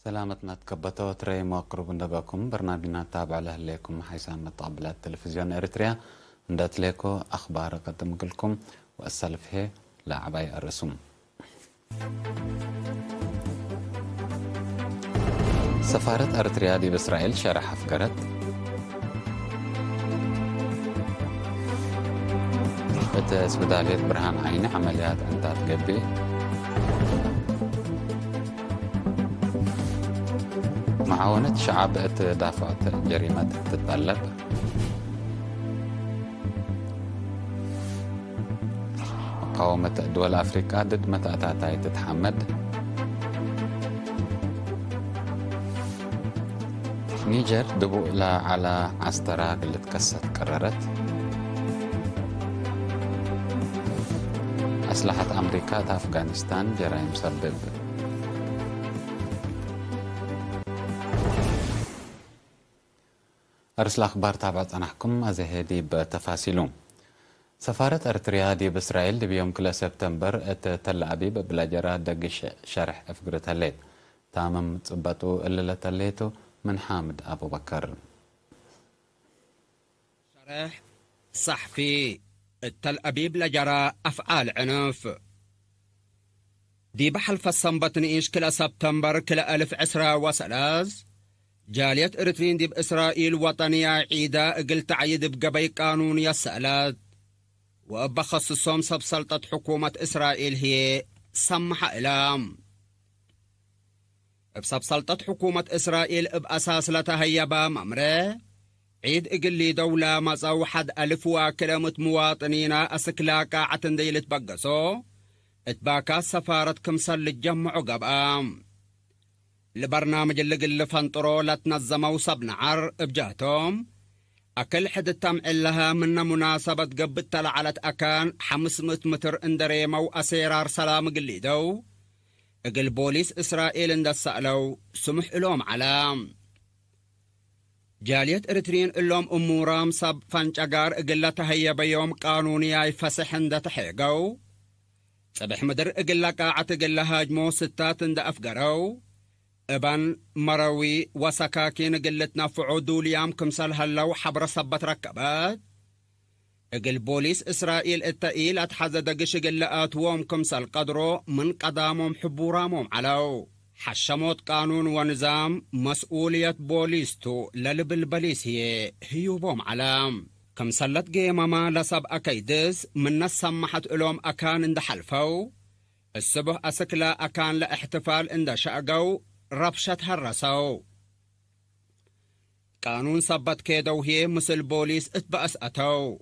سلامتنا تكبتوا تري مقرب ندقاكم برنامجنا تابع لكم حيثان مطابلات تلفزيون إريتريا ندات لكم أخبار قدم لكم وأسلف هي لعباي الرسوم. سفارة أريتريا دي بإسرائيل شرح أفقرت بتسبدالية برهان عيني عمليات أنتات قبي معاونة شعب تدافع جريمة تتطلب مقاومة دول أفريقيا ضد متأتاتاي تتحمد نيجر دبوء على عسترة اللي تكست قررت أسلحة أمريكا في أفغانستان جرائم مسبب أرسل أخبار تابعت أنحكم أزهدي بتفاصيلهم. سفارة أريتريا دي بإسرائيل دي بيوم كل سبتمبر تل أبيب بلاجرة دقش شرح أفقرة الليل تامم تصبتو اللي تليتو من حامد أبو بكر. شرح صحفي التل أبيب لجرى أفعال عنف دي بحلف الصنبة إيش كل سبتمبر كل 1013 جالية إريترين دي بإسرائيل وطنية عيدة قلت عيد بقبي قانون يسألت وأبا خصصهم سلطة حكومة إسرائيل هي سمح إلام سلطة حكومة إسرائيل بأساس لتهيبا ممره عيد إقلي دولة مصو حد 1000 وكلمة مواطنين أسكلاكا عتنديل تبقسو اتباكا سفارة كمسل للجمع قبام لبرنامج اللي قل فانطرو لتنظموا صبنعر بجهتهم أكل حد التمع لها من مناسبة قبل تلعلت أكان 500 متر اندريمو أسيرار سلام قليدو اقل بوليس إسرائيل اندس سألو سمح لهم علام جالية إريترين اللهم أمورام صب فانشاقار اقلتها هي بيوم قانونية يفسح اند تحيقو صبح مدر اقلقا عتقلها هاجمو ستات اند أفقرو ابن مروي وسكاكين قلتنا فعودو ليام كمسل هلو حبر صبت ركبات اقل بوليس إسرائيل التقيل اتحز دقش قلقات ووم كمسل قدرو من قدامهم حبورامهم علو حشموت قانون ونظام مسؤولية بوليستو للب البليس هي بوم علام كمسلت قيمما لسب أكيدس من سمحت إلوم أكان اند حلفو السبه أسكلا أكان لاحتفال اند شأقو ربشة هرسو قانون صبت كيدو هي مثل بوليس اتبأس أتو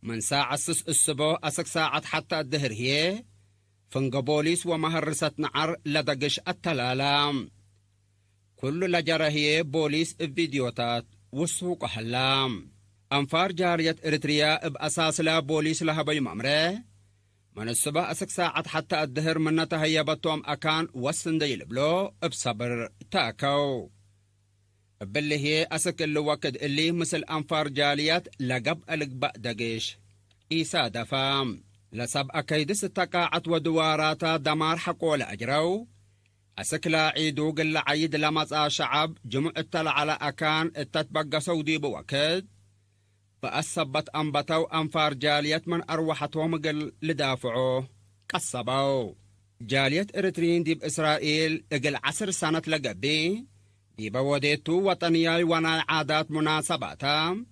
من ساعة سس السبه أسك ساعة حتى الدهر هي فنق بوليس ومهرسة نعر لدقش التلالام كل لجرة هي بوليس فيديوتات والسوق حلام أنفار جارية إريتريا بأساس لا بوليس لها بي ممره من الصبح أسك ساعة حتى الدهر من تهيبتهم أكان والسنديل بلو بصبر تاكو باللي هي أسك اللي وكد اللي مثل أنفار جاليات لقب القبأ دقش إيسا دفام لسب أكيدس التقاعت ودواراتا دمار حقول أجرو أسكلا عيدو قل عيد لمسا شعب جمع التل على أكان التتبقى سودي بوكد فأسبت أنبتو أنفار جالية من أروحتهم قل لدافعو قصبو جالية إريترين دي بإسرائيل قل 10 سنة لقبي دي بوديتو وطنياي ونا عادات مناسباتا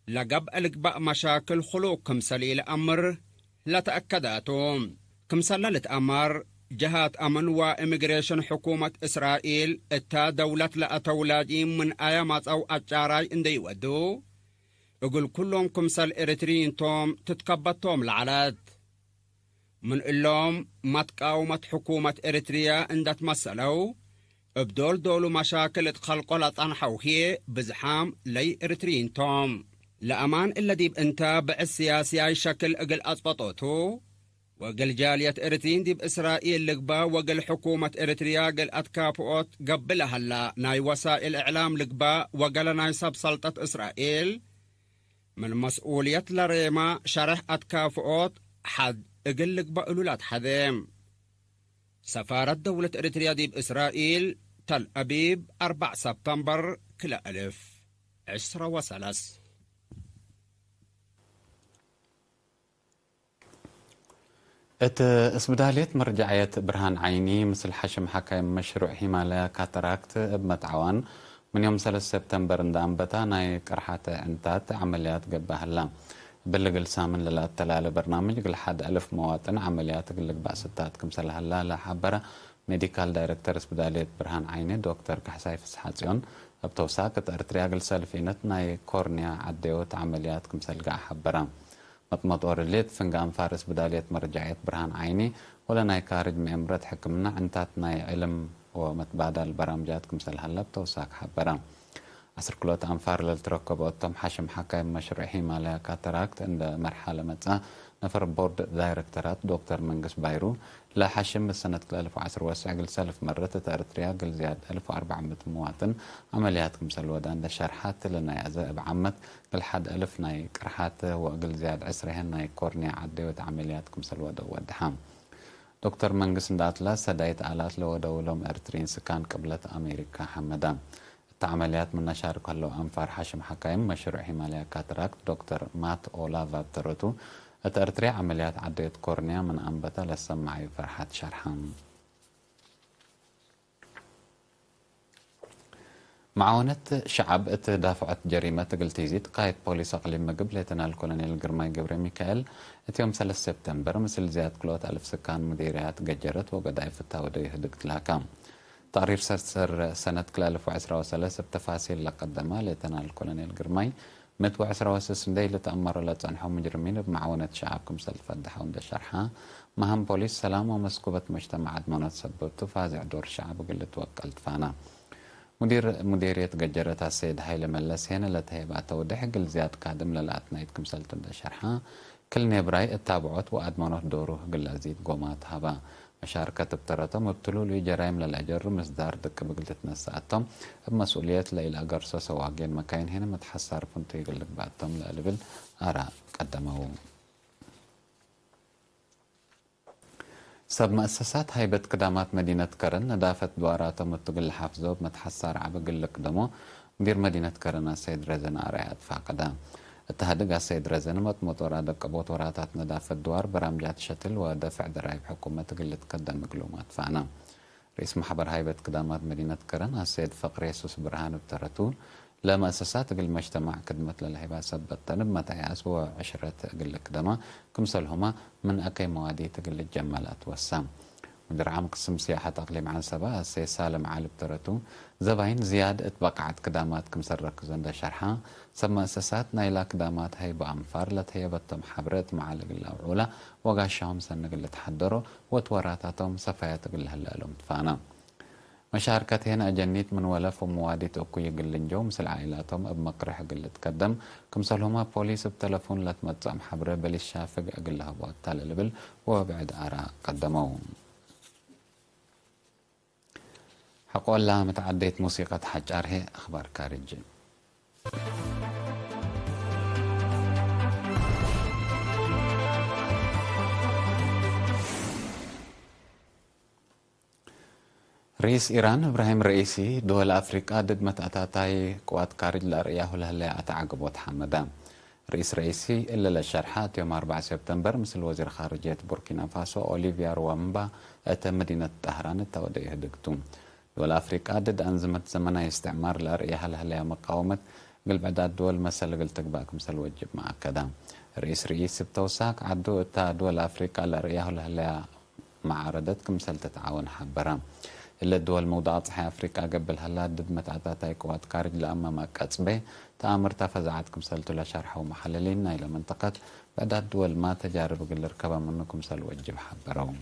لقب القبأ مشاكل خلوق كمسليل أمر لا تأكداتهم كمسلة أمر جهات أمن وإميغريشن حكومة إسرائيل اتا دولة لأتولادين من آيامات أو أجاراي اندي ودو يقول كلهم كمسل إريتريين توم تتكبتهم العلاد من اللوم متقاومة حكومة إريتريا اندت مسلو بدول دولو مشاكل تخلقوا لطنحو هي بزحام لي إريتريين توم لأمان إلا ديب انتا بالسياسي أي شكل اقل أطبطوتو وقل جالية إريترين ديب إسرائيل لقبا وقل حكومة إريتريا قل أتكابوت قبلها هلا ناي وسائل إعلام لقبا وقل ناي سب سلطة إسرائيل من مسؤولية لريما شرح أتكافؤوت حد اقل لقبا ألولات حذيم سفارة دولة إريتريا دي بإسرائيل تل أبيب 4 سبتمبر كلا 1013. اسبداليت مرجعية برهان عيني مثل حشم حكايم مشروع هيمالايا كاتاراكت بمتعوان من يوم 3 سبتمبر اندام بتا ناي كرحات انتات عمليات قبها اللام بلغ سامن للا التلال برنامج قل حد 1000 مواطن عمليات قلق بأستات كمسل هلا لا حبرة ميديكال دايركتور اسبداليت برهان عيني دكتور كحساي فسحاتيون بتوساكت ارتريا قل سالفينت ناي كورنيا عديوت عمليات كمسل قا حبرة مطمط الليت فنقام فارس بدالية مرجعية برهان عيني ولا ناي كارج مأمرت حكمنا عنتات ناي علم ومتبادل برامجات كمسل هلا بتوساك حبرة عصر كلوت أنفار للتركب وطم حشم حكايم مشروع هيمالايا كاتاراكت عند مرحلة متى نفر بورد دايركتورات دكتور منقس بايرو لا حشم سنة 2010 وسع سلف مرة تأرتريا قل زياد 1400 مواطن عمليات كمسل ودان لشرحات لنا يعزائب عمت قل حد 1000 ناي كرحات وقل زياد عسرهن ناي كورنيا عديوت عمليات كمسل ودحام دكتور منقس نداتلا سدايت آلات لو دولهم ارترين سكان قبلت أمريكا حمدان عمليات من نشارك هلو أنفار حشم حكايم مشروع هيمالايا كاتاراكت دكتور مات أولافا بترتو اتأرتري عمليات عديت كورنيا من أنبتا للسمعي فرحات شرحان معونة شعب اتدافعت جريمة قلتيزيت قايد بوليس أقليم مقب ليتنال الكولونيل قرماي قبري ميكائيل يوم 3 سبتمبر مثل زياد كلوت 1000 سكان مديريات قجرت وقداي فتاودي يهدقت لها تقرير سر سنة 2013 بتفاصيل لقدمها ليتنال الكولونيل قرماي 113 دي لتأمر لتنحو مجرمين بمعونة شعبكم سلفدحوا عند شرحها مهم بوليس سلام ومسكوبة مجتمع عدمونة سببتو فازع دور شعب قلت توكلت فانا مديرية قجرة السيد هايلة ملس هنا لتهيبها تودح قل زياد قادم للأتنايتكم سلتو عند شرحها كل نبراي التابعات وأدمانه دوره قل أزيد قومات هبا مشاركة بترتم وبتلو لي جرائم للأجر مصدار دك بقلت تنسأتم بمسؤوليات لإلى أقرصة سواقين مكاين هنا متحسر فنتي يقلك بعدتم لألبل آراء قدموا سب مؤسسات هيبة قدامات مدينة كرن ندافت دواراتهم وتقل حافظوب متحسر عبقل قدمو مدير مدينة كرن السيد رزن آراء فاقدا التهدق السيد رزن مطورا دقبوت وراتات ندافة دوار برامجات شتل ودفع درايب حكومة قلت قدم مقلومات فانا رئيس محبر هيبة قدامات مدينة كرن السيد فقر يسوس برهان بترتو لمؤسسات المجتمع كدمت للهبة سبت تنب متعياس وعشرة قل قدما كمسلهما من أكي موادي تقل الجمالات والسام مدير عام قسم سياحة أقليم عن سبا السيد سالم عالي بترتو زباين زياد اتبقعت قدامات كمسر ركزون دا شرحا سب مؤسسات نايلا قدامات هيبة أنفار لتهيبتهم حبرت مع لقل أولى وقاشهم سنقل تحضروا وتوراتاتهم سفايات قل هلالهم تفانا مشاركة هنا أجنيت من ولف وموادي تأكو يقلن جو مثل عائلاتهم بمقرح قل تقدم كمسلهما بوليس بتلفون لتمتعم حبرة بل الشافق أقلها بوقتال البل وبعد آراء قدموهم حقول الله متعديت موسيقى حجار هي أخبار كارجي رئيس إيران إبراهيم رئيسي دول أفريقيا ضد متأتاتاي قوات كارج لأرياه لهلا أتعقبوت حمدان رئيسي إلا للشرحات يوم 4 سبتمبر مثل وزير خارجية بوركينا فاسو أوليفيا روامبا أتى مدينة طهران التوديه دكتون دول أفريقيا ضد أنظمة زمنها استعمار لأرياه لهلا مقاومة قلب عداد دول مسل قلت تقباك مثل وجب مع كدام رئيس بتوساك عدو تا دول أفريقيا لأرياه لهلا معارضتكم مثل تتعاون حبرام إلا الدول موضعات صحي أفريقيا قبل هلا ضد متعداتي قوات كارج لأما ما كاتسبه تأمر تفزعتكم سلتو لشرح ومحللين إلى منطقة بعد الدول ما تجارب قل ركبا منكم سل وجب حبرهم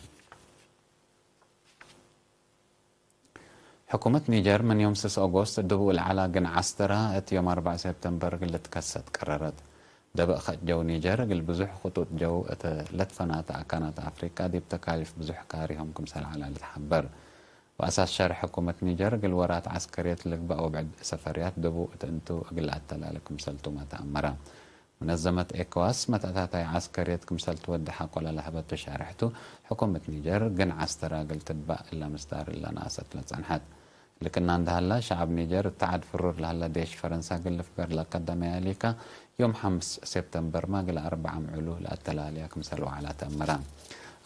حكومة نيجر من يوم 6 أغسطس دبو العلا قن عسترة يوم 4 سبتمبر قل تكست قررت دبق خط جو نيجر قل بزح خطوط جو لتفناتا كانت أفريقيا دي بتكاليف بزح كاريهم كم سل على الحبر وأساس شارع حكومة نيجر قل ورات عسكرية لك بقوا بعد سفريات دبو انتو قل أتلا لكم سلتو ما تأمرا منظمة إيكواس متأتاتي عسكرية كمسال تودح قولا لحبت شارحته حكومة نيجر جن عستراجل تتبع إلا مصدار إلا ناست لتزنحت لكن عندها شعب نيجر تعد فرور لهلا ديش فرنسا قل فقر لقدم ياليكا يوم 5 سبتمبر ما قل 4 معلو لأتلاليا كمسالوا على تأمران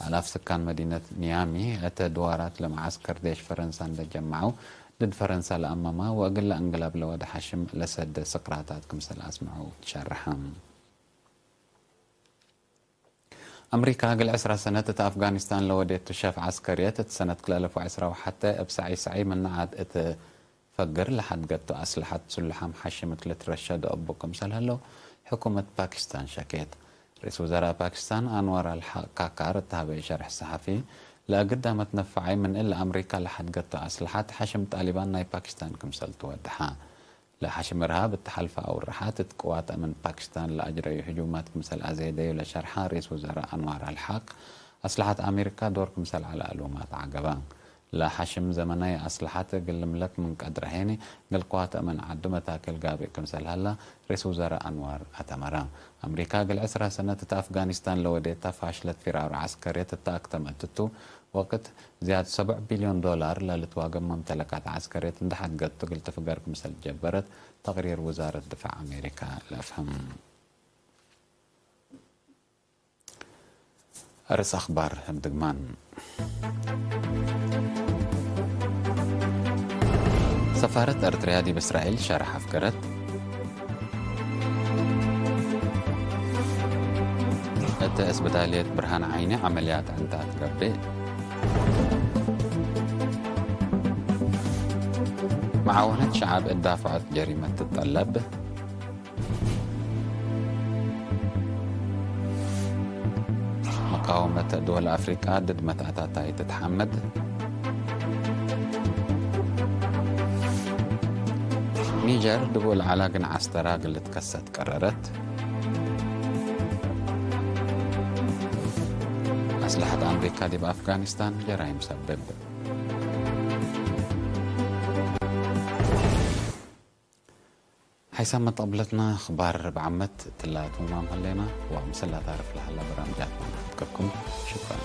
آلاف سكان مدينة نيامي أتدوارات لمعسكر ديش فرنسا جمعوا ضد فرنسا لأمامها وأقل أنقلاب لود حشم لسد سقراطات كمسال أسمعوا تشرحهم أمريكا قل 10 سنة أفغانستان لوديت تشاف عسكريات سنة 2010 وحتى بسعي سعي من عاد اتفجر لحد قد أسلحة سلحة محشمة لترشد أبو كمسال هلو حكومة باكستان شكيت رئيس وزراء باكستان أنور الكاكار التابعي شرح الصحفي لا قدامت نفعي من إلا أمريكا لحد قد أسلحة حشم طالبان ناي باكستان كمسال تودحها لا حشم إرهاب التحالف أو الرحات قوات من باكستان لأجري هجومات كمسال أزيدي لشرحها رئيس وزراء أنوار الحق أسلحة أمريكا دور كمسال على ألومات عقبان لا حشم زمني أسلحة قل ملك من قدر هيني قل قوات من عدو متاكل قابي كمسال هلا رئيس وزراء أنوار أتمرا أمريكا قل 10 سنة أفغانستان لو ديتا فاشلت فرار عسكرية التأكتمتتو وقت زيادة 7 بليون دولار للتواقم ممتلكات عسكرية اندحت قد تقل تفقر كمسال جبرت تقرير وزارة دفاع أمريكا لأفهم أرس أخبار دقمان سفارة أرتريا دي بإسرائيل شارح أفكرت أتأس بدالية برهان عيني عمليات عندها تقبي معاونة شعب الدافعت جريمة تتطلب مقاومة دول أفريقيا ضد متأتاتاي تتحمد نيجر دبول علاقن عستراق اللي تكست قررت أسلحة أمريكا دي بأفغانستان جرائم سبب حيثما طبلتنا أخبار بعمت تلات وما مهلينا ومسلا تعرف لحلا برامجاتنا نحبكم شكرا